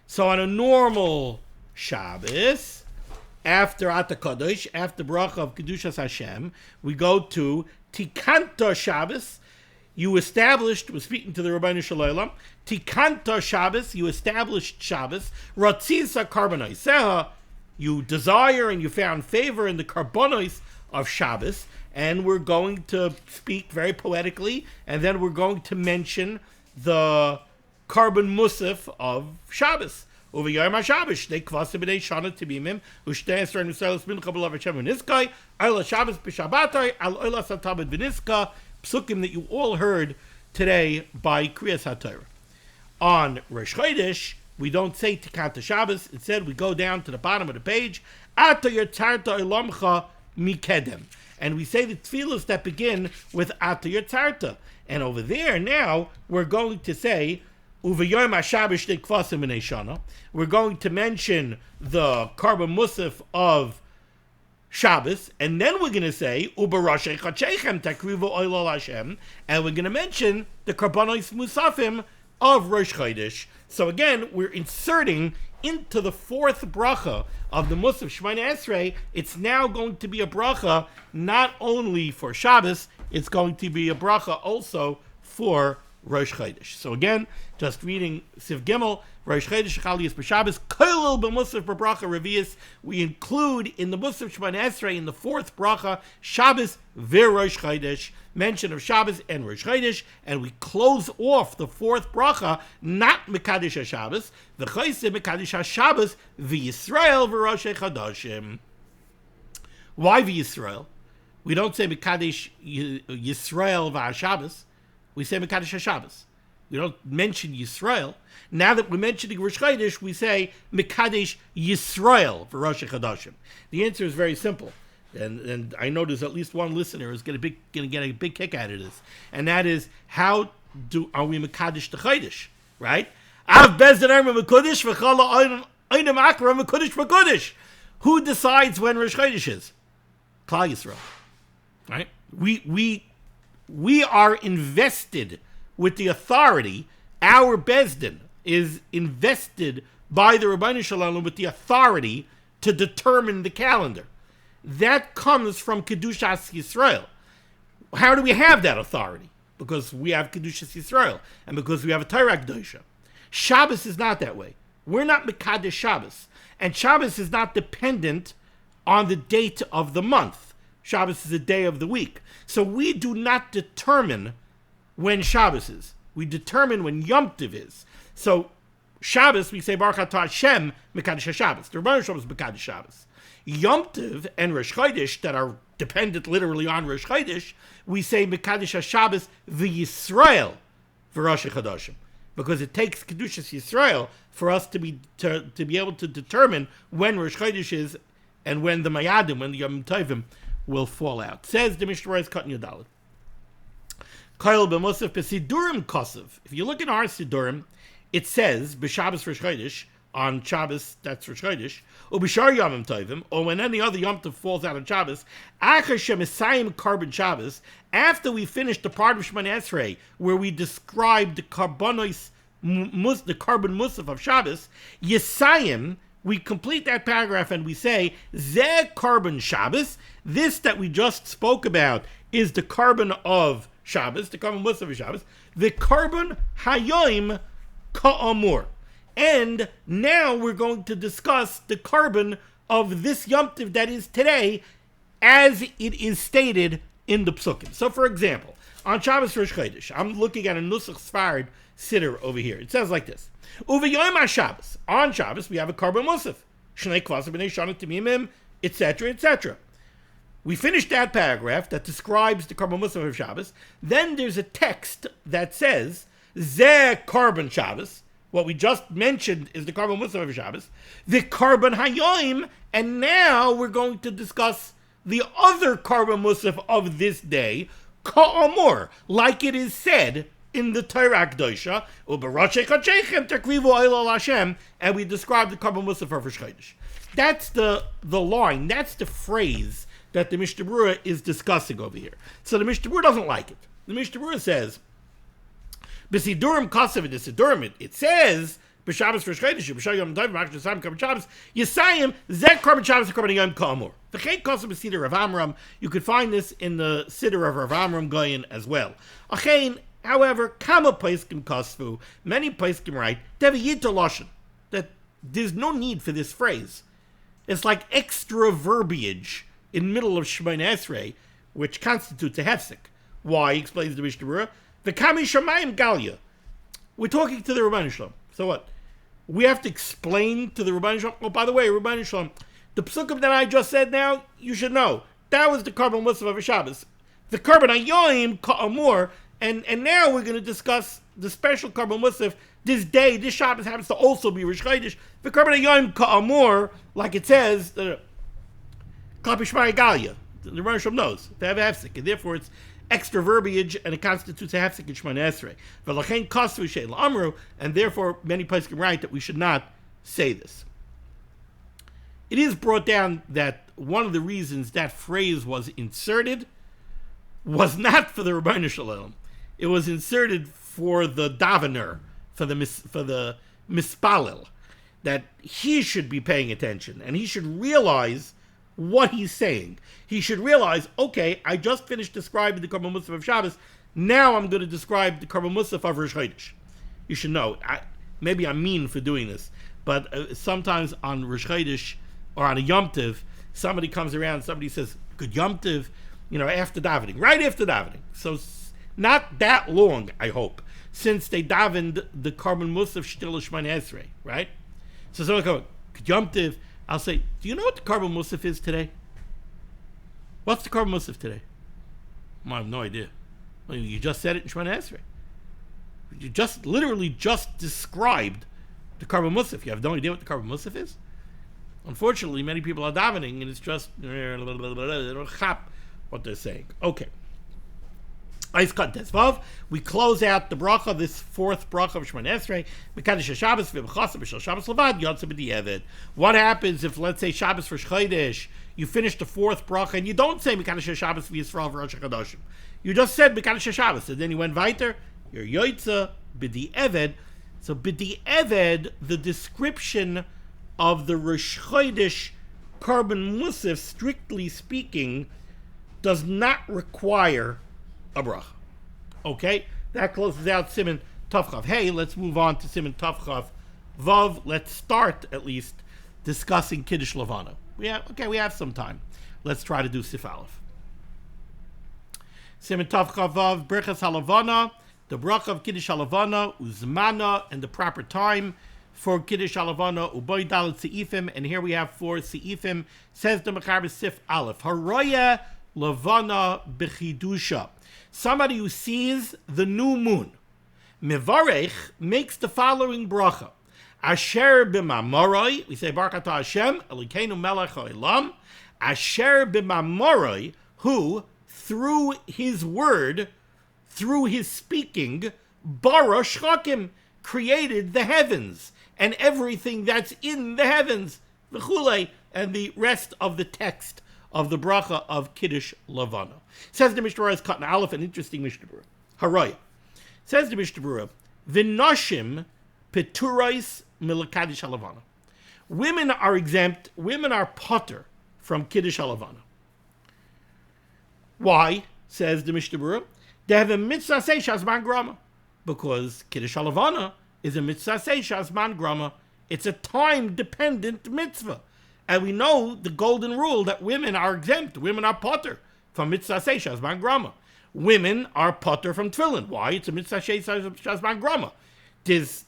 so on a normal Shabbos, after Ata Kodesh, after bracha of Kedushas Hashem, we go to Tikanta Shabbos. You established, we're speaking to the Rabbeinu Shalom, Tikanta Shabbos, you established Shabbos, Ratzisa Karbonos, you desire and you found favor in the Karbonos of Shabbos, and we're going to speak very poetically, and then we're going to mention the Carbon Musaf of Shabbos. Over Yom HaShabbos, they kvasim b'nei shana tibimim, u'shtei esrei nuselos mincha b'lav Hashem v'niskai, ayla Shabbos b'shabbatai, al oyla satabed v'niska, psukim that you all heard today by Kriyas HaTorah. On Rosh Chodesh, we don't say Tikanta Shabbos. Instead, we go down to the bottom of the page, Ata Yotzarta Olamcha Mikedem. And we say the tefillos that begin with Ata Yotzarta. And over there now, we're going to say, Uvayom HaShabbos Shnei Kvasim B'nei Shana. We're going to mention the Karban Musaf of Shabbos, and then we're going to say Ubarashei Chachechem Takrivu Oilol Hashem, and we're going to mention the Karbanos Musafim of Rosh Chodesh. So again, we're inserting into the fourth bracha of the Musaf Shmona Esrei. It's now going to be a bracha not only for Shabbos, it's going to be a bracha also for Rosh Chodesh. So again, just reading Siv Gimel, Rosh Chodesh Chaliyas B'Shabbos, Koilel B'Musaf B'Bracha Revius. We include in the Musaf Shemona Esrei, in the fourth bracha, Shabbos v'Rosh Chodesh, mention of Shabbos and Rosh Chodesh, and we close off the fourth bracha, not Mekadesh HaShabbos, V'Choyse Mekadesh HaShabbos v'Yisrael v'Rosh Chodashim. Why v'Yisrael? We don't say Mekadesh Yisrael v'Shabbos. We say Mekadesh HaShabbos. We don't mention Yisrael. Now that we're mentioning Rosh Chodesh, we say Mekadesh Yisrael for Rosh Chodashim. The answer is very simple, and I know there's at least one listener who's going to get a big kick out of this, and that is, how are we Mekadesh the Chodesh, right? Av Bezdin Erma Mekadesh v'Chala Einam Akra Mekadesh v'Kodesh. Who decides when Rosh Chodesh is? Klal Yisrael, right? We are invested with the authority. Our Bezdin is invested by the Rabbeinu Shalom with the authority to determine the calendar. That comes from Kedushas Yisrael. How do we have that authority? Because we have Kedushas Yisrael, and because we have a Torah Kedusha. Shabbos is not that way. We're not Mekadesh Shabbos, and Shabbos is not dependent on the date of the month. Shabbos is a day of the week. So we do not determine when Shabbos is. We determine when Yom Tov is. So Shabbos, we say Baruch Atah Hashem Mekadesh HaShabbos. The Rebbeinu Shalom is Mekadesh Shabbos. Yom Tov and Rosh Chodesh, that are dependent literally on Rosh Chodesh, we say Mekadesh HaShabbos v'Yisrael for Rosh Chodashim, because it takes Kedushas Yisrael for us to be able to determine when Rosh Chodesh is and when the Mayadim, when the Yom Tovim will fall out. Says the Mishnah Berurah Katan Yudalid. Koil b'Musaf b'Sidurim Kosev. If you look in our Sidurim, it says b'Shabbos Rosh Chodesh, on Shabbos, that's Rosh Chodesh, or b'Shar Yom Tovim, or when any other Yom Tov falls out on Shabbos, Achar Shemisayim Carbon Shabbos, after we finish the part of Shemona Esrei where we describe the Karbonos, the carbon Musaf of Shabbos, Yisayim, we complete that paragraph and we say, Zeh carbon Shabbos, this that we just spoke about is the carbon of Shabbos, the carbon Musaf of Shabbos, the carbon Hayoim Ka'amur. And now we're going to discuss the carbon of this Yom Tov that is today, as it is stated in the Psukim. So for example, on Shabbos Rosh Chodesh, I'm looking at a Nusach Sfarad Siddur over here. It says like this. Uve Yom HaShabbos. On Shabbos, we have a carbon Musaf. Shnei Kvasim B'nei Shana Timimim, etc., etc. We finished that paragraph that describes the carbon Musaf of Shabbos. Then there's a text that says, Zeh carbon Shabbos. What we just mentioned is the carbon Musaf of Shabbos. The carbon Hayoim. And now we're going to discuss the other carbon Musaf of this day, Ka'amor, like it is said in the Torah Kedusha, and we describe the carbon Musaf of Rosh Chodesh. That's the line, that's the phrase that the Mishnah Berurah is discussing over here. So the Mishnah Berurah doesn't like it. The Mishnah Berurah says, B'Sidurim Kosev in the Sidurim, it says, B'Shabbos Rosh Chodesh, B'Shar Yom Tovim, B'Achar Yisayim Carbon Shabbos, Yisayim, Zeh Carbon Shabbos, Carbon Yom Ka'amor. V'chein Kosev B'Siddur Rav Amram, you could find this in the Siddur of Rav Amram Goyen as well. Achein, however, Kama Paiskim Kosvu, many Paiskim write, Deviyit Loshen, that there's no need for this phrase. It's like extra verbiage in the middle of Shemona Esrei, which constitutes a hefsek. Why, explains the Mishnah Berurah, V'kami Shamayim Galia. We're talking to the Rabbeinu Shalom. So what? We have to explain to the Rabbeinu Shalom. Oh, by the way, Rabbeinu Shalom, the psukim that I just said now, you should know. That was the carbon Musaf of Shabbos. The carbon Hayoim Ka'amur, and now we're going to discuss the special carbon Musaf. This day, this Shabbos happens to also be Rosh Chodesh. The carbon Hayoim Ka'amur, like it says, Klapi Shmai Galia. The Rabbeinu Shalom knows. They have a hefsek, and therefore it's extra verbiage, and it constitutes a hefsek in Shemona Esrei. V'lachein kasu she'el amru, and therefore many places can write that we should not say this. It is brought down that one of the reasons that phrase was inserted was not for the Rabbeinu Shalom. It was inserted for the davener, for the mispalel, that he should be paying attention, and he should realize what he's saying. He should realize, okay, I just finished describing the carbon Musaf of Shabbos. Now I'm going to describe the Karban Musaf of Rosh Chodesh. You should know. Maybe I'm mean for doing this, but sometimes on Rosh Chodesh or on a Yom Tov, somebody comes around, somebody says, good Yom Tov, after davening, right after davening. So not that long, I hope, since they davened the Karban Musaf Shtil Shmoneh Esrei, right? So someone goes, good Yom Tov. I'll say, do you know what the Karban Musaf is today? What's the Karban Musaf today? I have no idea. Well, you just said it in Shmoneh Esrei. You literally just described the Karban Musaf. You have no idea what the Karban Musaf is? Unfortunately, many people are davening and it's just, they don't chap what they're saying. Okay. We close out the bracha, this fourth bracha of Shmoneh Esrei. What happens if, let's say, Shabbos for Chodesh, you finish the fourth bracha and you don't say Mekadosh Shabbos v'Yisrael v'Rosh HaKadoshim. You just said Mekadosh Shabbos, and then you went weiter. You're Yoitza b'di Eved. So b'di Eved, the description of the Rosh Chodesh Karban Musaf, strictly speaking, does not require a bracha. Okay? That closes out Siman Tavchav. Hey, let's move on to Siman Tavchav Vav. Let's start, at least, discussing Kiddiush Levanah. We have some time. Let's try to do Sif Aleph. Siman Tavchav Vav, Berchas HaLevanah, the bracha of Kiddiush HaLevanah, Uzmana, and the proper time for Kiddiush HaLevanah, Uboy Dalet Seifim, and here we have 4 Seifim. Says the Mechaber Sif Aleph, Haroya Levanah B'chidusha. Somebody who sees the new moon. Mevarech makes the following bracha. Asher b'mamoroi, we say Baruch Atah Hashem, Elokeinu melech ha'olam. Asher b'mamoroi, who, through his word, through his speaking, bara shchakim, created the heavens and everything that's in the heavens, v'chulei, and the rest of the text of the bracha of Kiddiush Levanah. Says the Mishnah Berurah, is cut in Aleph, an interesting Mishnah Berurah. Haraya. Says the Mishnah Berurah, V'noshim peturais milakadish haLevanah. Women are exempt, women are potter from Kiddiush Levanah. Why? Says the Mishnah Berurah, they have a mitzvah say shazman grama. Because Kiddiush Levanah is a mitzvah say shazman grama. It's a time-dependent mitzvah. And we know the golden rule that women are exempt. Women are potter from mitzvah say shazman grama. Women are potter from tefillin. Why? It's a mitzvah say shazman grama. This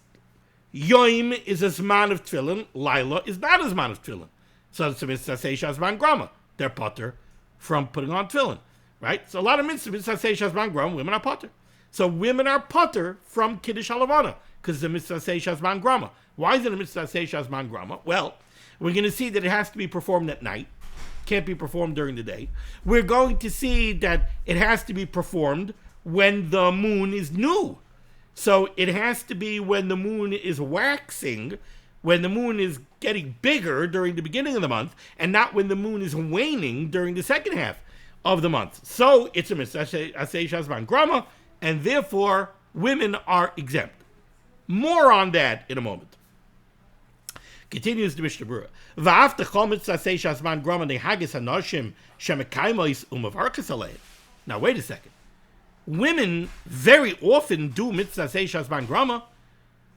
Yom is a zman of tefillin. Laila is not a zman of tefillin. So it's a mitzvah say shazman grama. They're potter from putting on tefillin. Right? So a lot of mitzvah say shazman grama, women are potter. So women are potter from Kiddiush Levanah because it's a mitzvah say shazman grama. Why is it a mitzvah say shazman grama? Well, we're going to see that it has to be performed at night. Can't be performed during the day. We're going to see that it has to be performed when the moon is new. So it has to be when the moon is waxing, when the moon is getting bigger during the beginning of the month, and not when the moon is waning during the second half of the month. So it's a mitzvah say shazman grama, and therefore women are exempt. More on that in a moment. Continues the Mishnah Berurah. V'afta chol mitzvah say shazman grama nehagis hanoshim shemekaymois umavarkas alein. Now wait a second. Women very often do mitzvah say shazman grama.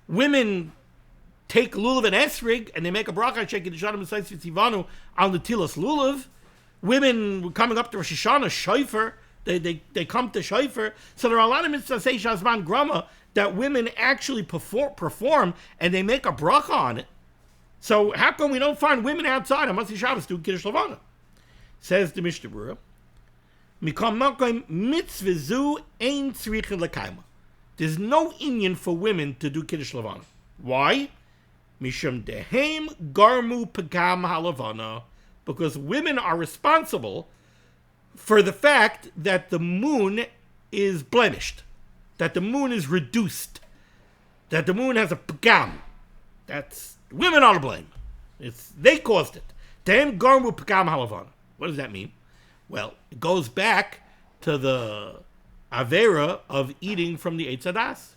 Women take lulav and esrig and they make a bracha shekin d'shanim and says tivanu on the tilas lulav. Women coming up to Rosh Hashanah shofar. They come to shofar. So there are a lot of mitzvah say shazman grama that women actually perform and they make a bracha on it. So how come we don't find women outside on Motzei Shabbos doing Kiddiush Levanah? Says the Mishnah Berurah, Mikam Makom mitzvah zu ein tzricha l'kaima. There's no inyan for women to do Kiddiush Levanah. Why? Mishum dehem garmu pagam haLevanah. Because women are responsible for the fact that the moon is blemished, that the moon is reduced, that the moon has a pagam. That's women are to blame. They caused it. Dehem garmu pagam haLevanah. What does that mean? Well, it goes back to the avera of eating from the Eitz Hadas.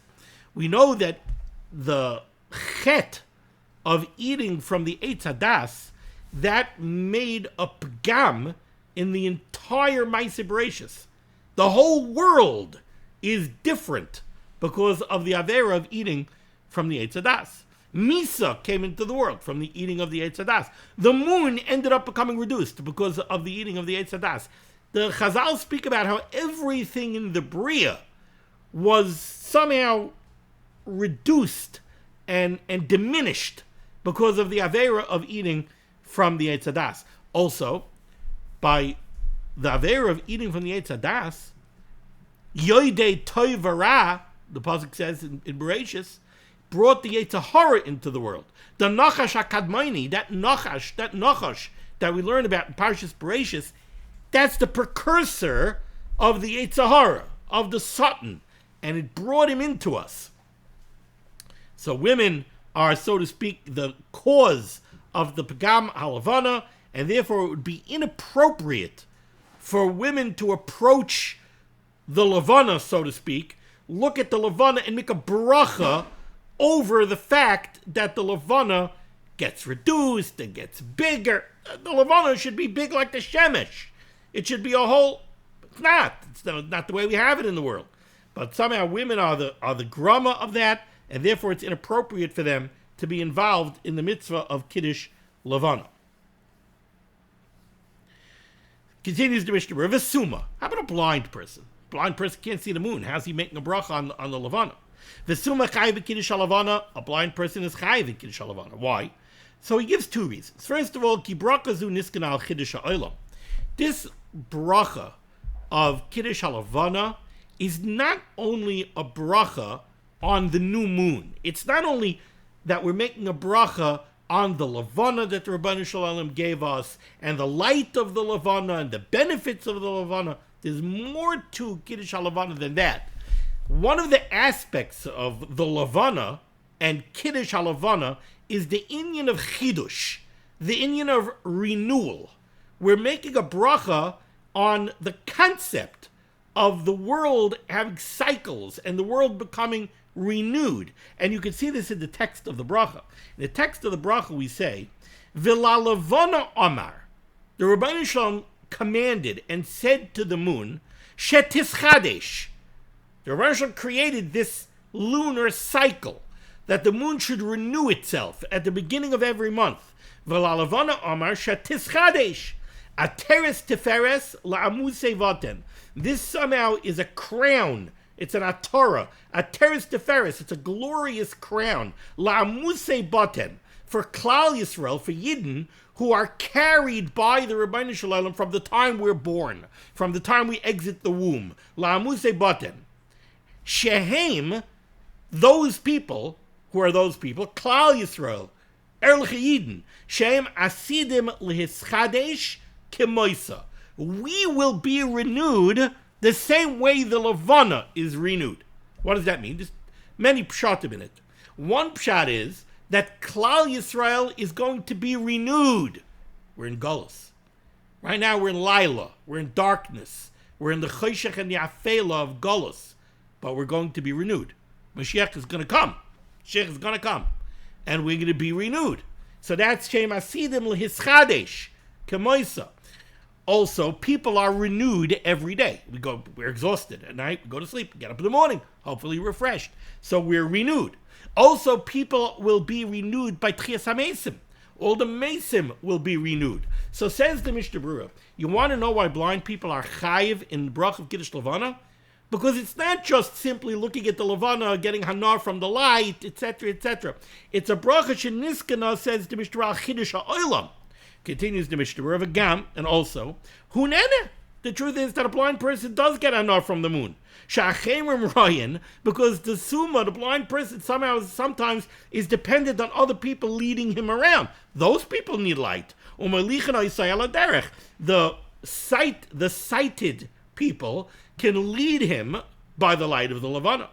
We know that the chet of eating from the Eitz Hadas, that made a pagam in the entire Ma'aseh Bereishis. The whole world is different because of the avera of eating from the Eitz Hadas. Misa came into the world from the eating of the Eitz Hadas. The moon ended up becoming reduced because of the eating of the Eitz Hadas. The Chazal speak about how everything in the Bria was somehow reduced and diminished because of the avera of eating from the Eitz Hadas. Also, by the avera of eating from the Eitz Hadas, Yoidei Toivara, the pasuk says in Bereshis, brought the HaTorah into the world. The Nachash HaKadmoni, that Nachash that we learn about in Parshas Bereshis, that's the precursor of the HaTorah, of the Satan, and it brought him into us. So women are, so to speak, the cause of the Pagam Levanah, and therefore it would be inappropriate for women to approach the Levanah, so to speak, look at the Levanah and make a bracha over the fact that the Levanah gets reduced and gets bigger. The Levanah should be big like the Shemesh. It should be a whole... It's not the way we have it in the world. But somehow women are the grama of that, and therefore it's inappropriate for them to be involved in the mitzvah of Kiddiush Levanah. Continues the Mishnah Berurah, Vesuma. How about a blind person? Blind person can't see the moon. How's he making a bracha on the Levanah? Vesuma chayiv Kiddiush Levanah. A blind person is chayiv Kiddiush Levanah. Why? So he gives two reasons. First of all, ki bracha zu niskan al Kiddush ha'olam. This bracha of Kiddiush Levanah is not only a bracha on the new moon. It's not only that we're making a bracha on the Levanah that the Ribbono Shel Olam gave us, and the light of the Levanah, and the benefits of the Levanah. There's more to Kiddush Levanah than that. One of the aspects of the Levanah and Kiddush Levanah is the inyan of Chidush, the inyan of renewal. We're making a bracha on the concept of the world having cycles and the world becoming renewed. And you can see this in the text of the bracha. In the text of the bracha we say, V'la Levanah Amar. The Ribbono Shel Olam commanded and said to the moon, Shetischadesh. The Ribbono Shel Olam created this lunar cycle that the moon should renew itself at the beginning of every month. V'la Levanah Amar Shetischadesh. Ateres Tiferes la'amuse vaten. This somehow is a crown. It's an HaTorah. Ateres Tiferes. It's a glorious crown. La'amuse vaten. For Klal Yisrael, for Yidden, who are carried by the Ribbono Shel Olam from the time we're born, from the time we exit the womb. La'amuse vaten. Shehem, those people, who are those people? Klal Yisrael. Erlich Yidden. Shehem asidim lehischadesh kemoisa. We will be renewed the same way the Levanah is renewed. What does that mean? There's many pshatim in it. One pshat is that Klal Yisrael is going to be renewed. We're in Golus. Right now we're in Laila. We're in darkness. We're in the Choshech and the Afela of Golus. But we're going to be renewed. Mashiach is going to come. Mashiach is going to come. And we're going to be renewed. So that's Shem Asidim L'Hischadesh Kemoisa. Also, people are renewed every day. We're exhausted at night, we go to sleep, get up in the morning, hopefully refreshed. So we're renewed. Also, people will be renewed by Tchias HaMesim. All the Mesim will be renewed. So says the Mishnah Berurah, you want to know why blind people are chayiv in the brach of Kiddush Levanah? Because it's not just simply looking at the Levanah, getting hana from the light, etc., etc. It's a bracha sheniskana, says the Mishnah Berurah, Kiddush ha'olam. Continues the Mishnah Berurah, Gam, and also, Hunene. The truth is that a blind person does get hana from the moon. Sha'achemrim Ryan, because the Suma, the blind person, sometimes is dependent on other people leading him around. Those people need light. The sighted people can lead him by the light of the Levanah.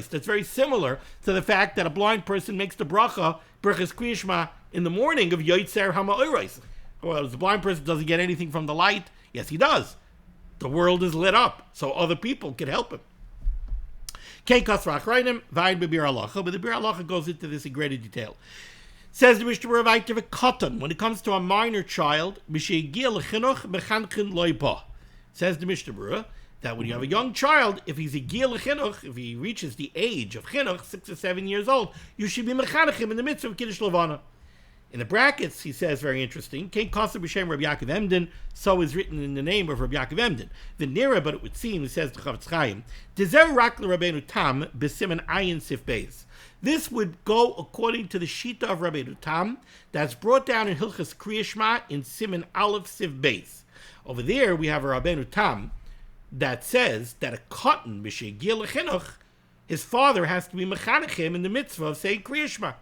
That's very similar to the fact that a blind person makes the bracha, Berachas Kriyishma, in the morning of Yoitzer HaMa'oros. Well, the blind person doesn't get anything from the light. Yes, he does. The world is lit up, so other people can help him. But the Bir Halacha goes into this in greater detail. Says the Mishnah Berurah, when it comes to a minor child, says the Mishnah Berurah, that when you have a young child, if he's a gil chinuch, if he reaches the age of chinuch, 6 or 7 years old, you should be mechanech him in the midst of Kiddiush Levanah. In the brackets, he says, very interesting, Kein Kosev B'Shem Rabbi Yaakov Emden, so is written in the name of Rabbi Yaakov Emden. V'nira, but it would seem, he says to Chavetz Chaim, Dezer rak l'Rabbeinu Tam b'Siman Ayin Sif Beis. This would go according to the Shita of Rabbeinu Tam, that's brought down in Hilchas Kriya Shema in Siman Aleph Sif Beis. Over there, we have a Rabbeinu Tam that says that a cotton, Mishé Gil Chinuch, his father has to be mechanech him in the mitzvah of saying Kriya Shema.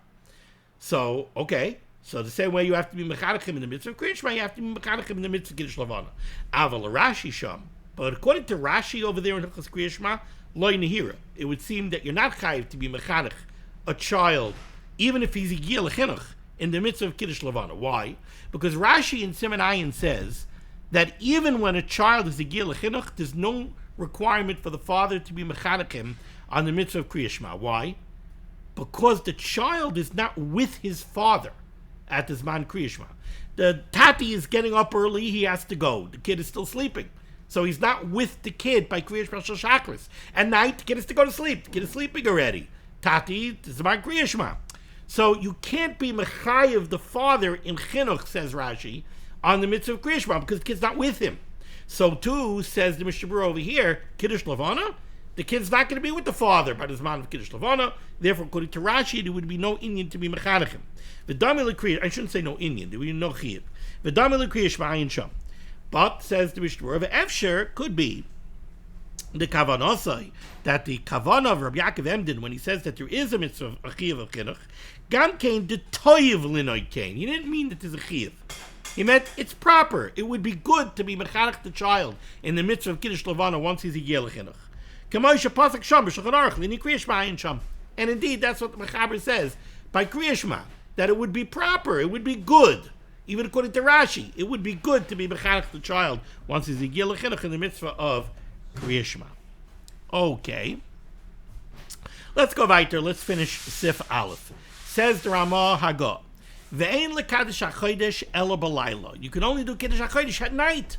So, okay. So the same way you have to be mechanech him in the mitzvah of Kriya Shema, you have to be mechanech him in the mitzvah of Kiddiush Levanah. Aval Rashi Sham. But according to Rashi over there in Hilchas Kriya Shema, Loi Nehira, it would seem that you're not chayiv to be mechanech a child, even if he's a Gil Chinuch, in the mitzvah of Kiddiush Levanah. Why? Because Rashi in Siman Ayin says that even when a child is a Gil Chinuch, there's no requirement for the father to be mechanech him on the mitzvah of Kriya Shema. Why? Because the child is not with his father at this man Kriya Shema. The tati is getting up early, he has to go. The kid is still sleeping. So he's not with the kid by Kriya Shema Shel Shachris. At night, the kid has to go to sleep. The kid is sleeping already. Tati, this is man Kriya Shema. So you can't be mechayev the father in chinuch, says Rashi, on the mitzvah of Kriya Shema, because the kid's not with him. So too, says the Mishnah Berurah over here, Kiddiush Levanah, the kid's not going to be with the father by the Zman of Kiddiush Levanah. Therefore, according to Rashi, there would be no Inyan to be mechanech him. I shouldn't say no Inyan, there would be no Chiyuv. V'dami l'Kriya Shema ayin sham. But, says the Mishnah Berurah, Efsher could be the Kavanosai, that the Kavanah of Rabbi Yaakov Emden, when he says that there is a mitzvah of Chiyuv of Chinuch, Gam Kain de Toiv Linoy Kain. He didn't mean that there's a Chiyuv. He meant it's proper. It would be good to be mechanech the child in the mitzvah of Kiddiush Levanah once he's a Gil Chinuch. And indeed, that's what the Mechaber says by Kriya Shema, that it would be proper, it would be good. Even according to Rashi, it would be good to be mechanech the child once he's a Gil Chinuch in the mitzvah of Kriya Shema. Okay. Let's go weiter. Let's finish Sif Aleph. Says the Ramah Hagah. Ve'ein lekaddish hachodesh ela b'layla. You can only do Kiddush HaChodesh at night.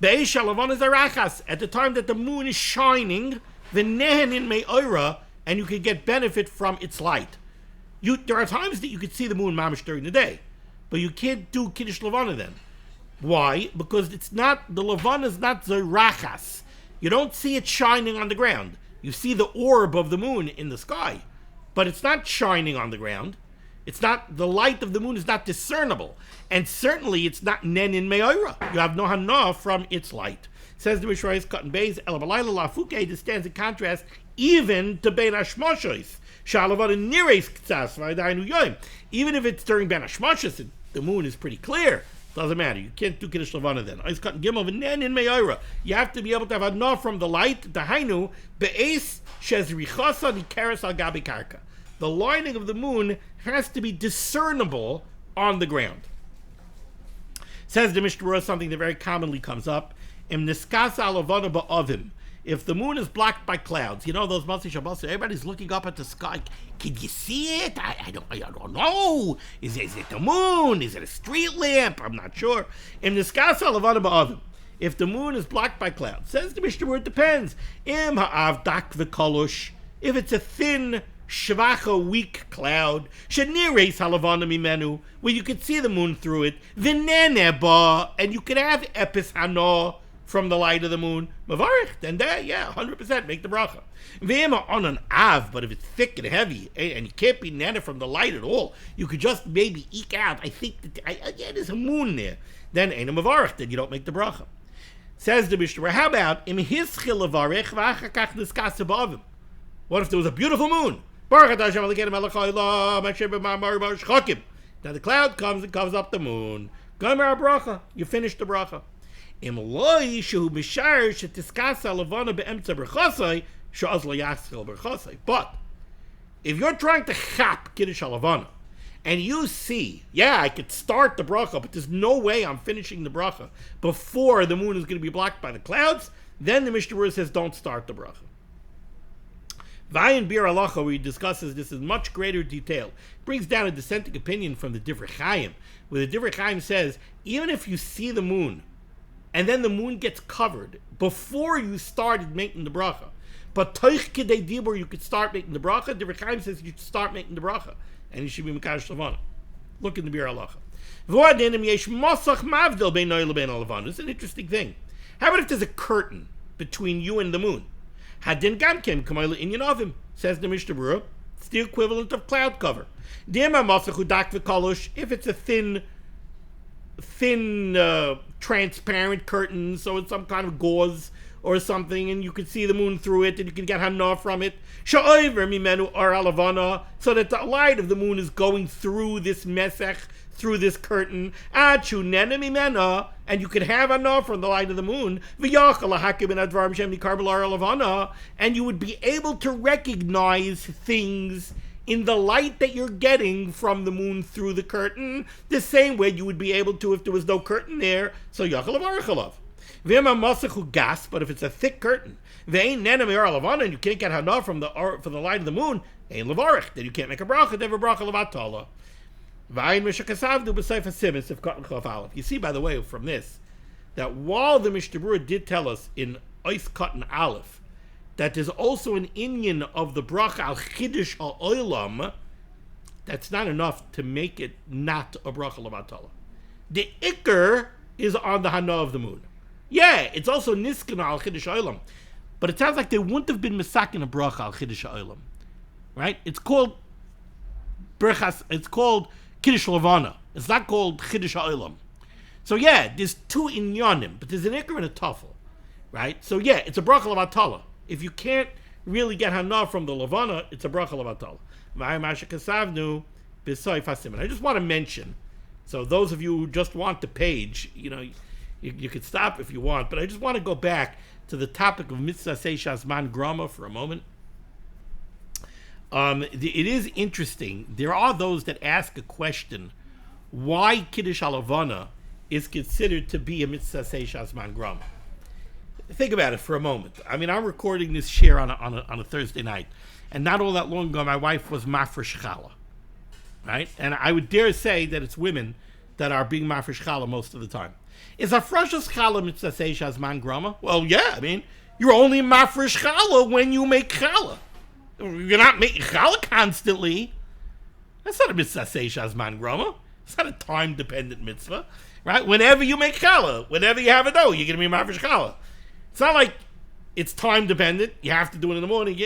Be'eish halavon is arachas. At the time that the moon is shining, v'nehen me'ora, and you can get benefit from its light. There are times that you could see the moon mamish during the day, but you can't do Kiddush Levanah then. Why? Because it's not, the Levanah is not zarachas. You don't see it shining on the ground. You see the orb of the moon in the sky, but it's not shining on the ground. It's not, the light of the moon is not discernible. And certainly it's not nen in me'ora. You have no hana from its light. Says the Mishrayis Cotton Bays, El Balayla Lafuke, this stands in contrast even to Ben Hashmashos. Shalavada Nires Ktsas, Vaydainu Yoim. Even if it's during Ben Hashmashos, the moon is pretty clear. Doesn't matter. You can't do Kiddush Levanah then. It's Cotton Gimel, nen in me'ora. You have to be able to have hana from the light, the Hainu, Be'es Shez Richasa Nikeres Al Gabi Karka. The lining of the moon has to be discernible on the ground. Says the Mishnah Berurah something that very commonly comes up. Im niskas alavana ba'avim. If the moon is blocked by clouds, you know those Motzi Shabbos, everybody's looking up at the sky. Can you see it? I don't know. Is it the moon? Is it a street lamp? I'm not sure. Im niskas alavana ba'avim. If the moon is blocked by clouds, says the Mishnah Berurah, it depends. Im ha'av dak v'kolosh. If it's a thin, shvacha, weak cloud, shenires halavana mimenu, where you could see the moon through it, v'neneba, and you could have epis hano from the light of the moon, mavarich, then that, 100%, make the bracha. V'ema on an av, but if it's thick and heavy, and you can't be nana from the light at all, you could just maybe eke out, I think that, there's a moon there, then ain't a mavarich, then you don't make the bracha. Says the Mishnah, how about, im hischil levarich, v'achakach niskas ba'avim? What if there was a beautiful moon? Now the cloud comes and covers up the moon. You finish the bracha. But if you're trying to chap Kiddush Levanah and you see, I could start the bracha, but there's no way I'm finishing the bracha before the moon is going to be blocked by the clouds, then the Mishnah Berurah says don't start the bracha. Vayin Bir Halacha, where he discusses this in much greater detail, brings down a dissenting opinion from the Divrei Chaim, where the Divrei Chaim says, even if you see the moon and then the moon gets covered before you started making the bracha. But Toich Kidei Dibur, you could start making the bracha. The Rekaim says you should start making the bracha, and you should be Kiddiush Levanah. Look in the Bir Halacha. It's an interesting thing. How about if there's a curtain between you and the moon? Hadin Gamkim Kamayla Inyan Ovim, says the Mishnah Berurah. It's the equivalent of cloud cover. If it's a thin, transparent curtain, so it's some kind of gauze or something, and you can see the moon through it, and you can get hana from it. So that the light of the moon is going through this mesech, through this curtain, and you can have hana from the light of the moon, and you would be able to recognize things in the light that you're getting from the moon through the curtain, the same way you would be able to if there was no curtain there. So yachal avarachalov. Gas, but if it's a thick curtain, and you can't get hana from the light of the moon, then you can't make a bracha. They have a bracha levatala. You see, by the way, from this, that while the Mishnah Berurah did tell us in Ois Katan Aleph that there's also an inyan of the bracha al Kiddiush ha'olam, that's not enough to make it not a bracha levatala. The ikr is on the hana of the moon. Yeah, it's also niskan al Kiddiush ha'olam, but it sounds like they wouldn't have been misakin a bracha al Kiddiush ha'olam, right? It's called brachas. It's called Kiddiush Levanah. It's not called Kiddiush ha'olam. So yeah, there's two inyanim, but there's an ikr and a tafel, right? So yeah, it's a bracha levatala. If you can't really get hana from the Levana, it's a bracha levatala. I just want to mention, so those of you who just want the page, you could stop if you want, but I just want to go back to the topic of mitzvah seishas man grama for a moment. It is interesting. There are those that ask a question, why Kiddush Levanah is considered to be a mitzvah seishas man grama. Think about it for a moment. I mean, I'm recording this share on a Thursday night, and not all that long ago, my wife was mafresh challah, right? And I would dare say that it's women that are being mafresh challah most of the time. Is afrashas challah mitzvah seishas man grama? Well, yeah. I mean, you're only mafresh challah when you make challah. You're not making challah constantly. That's not a mitzvah seishas man grama. It's not a time-dependent mitzvah, right? Whenever you make challah, whenever you have a dough, you're going to be mafresh challah. It's not like it's time dependent. You have to do it in the morning.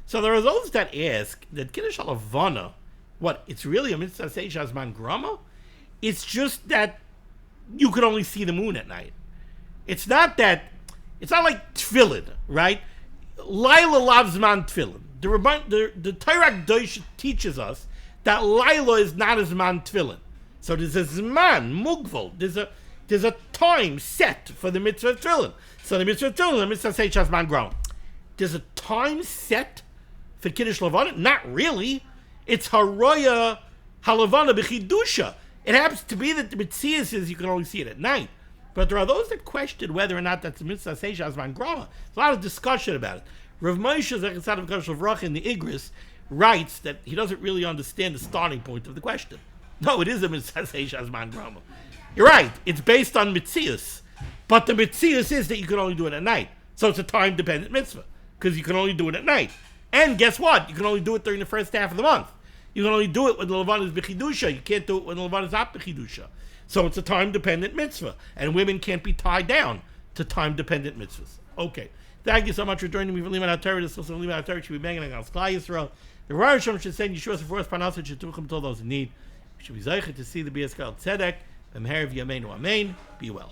So there are those that ask that Kiddush Levanah, what? It's really a mitzvah seishas man grama? It's just that you could only see the moon at night. It's not like tefillin, right? Laila loves man tefillin. The Torah Dirshu teaches us that Laila is not as man tefillin. So there's a zman mugval. There's a time set for the mitzvah of tefillin. So the mitzvah of tefillin, the mitzvah seishas man grama. There's a time set for Kiddush Levanah? Not really. It's haroya halavana b'chidusha. It happens to be that the mitzvah says you can only see it at night. But there are those that question whether or not that's the mitzvah seishas man grama. There's a lot of discussion about it. Rav Moshe Zechariah of Kiddiush Levanah in the Igris writes that he doesn't really understand the starting point of the question. No, it is a mitzvah seishas man grama. You're right. It's based on mitzias. But the mitzias is that you can only do it at night. So it's a time-dependent mitzvah. Because you can only do it at night. And guess what? You can only do it during the first half of the month. You can only do it when the Levanah is b'chidusha. You can't do it when the Levanah is not b'chidusha. So it's a time-dependent mitzvah. And women can't be tied down to time-dependent mitzvahs. Okay. Thank you so much for joining me for Limud HaTorah. This is Limud HaTorah should be banging against Klal Yisrael. The Rosh Hashanah should send Yeshua for us, Parnasah should tuchim to all those in need. We should be zeicher to see the BSKL Tzedek. Amen. Be well.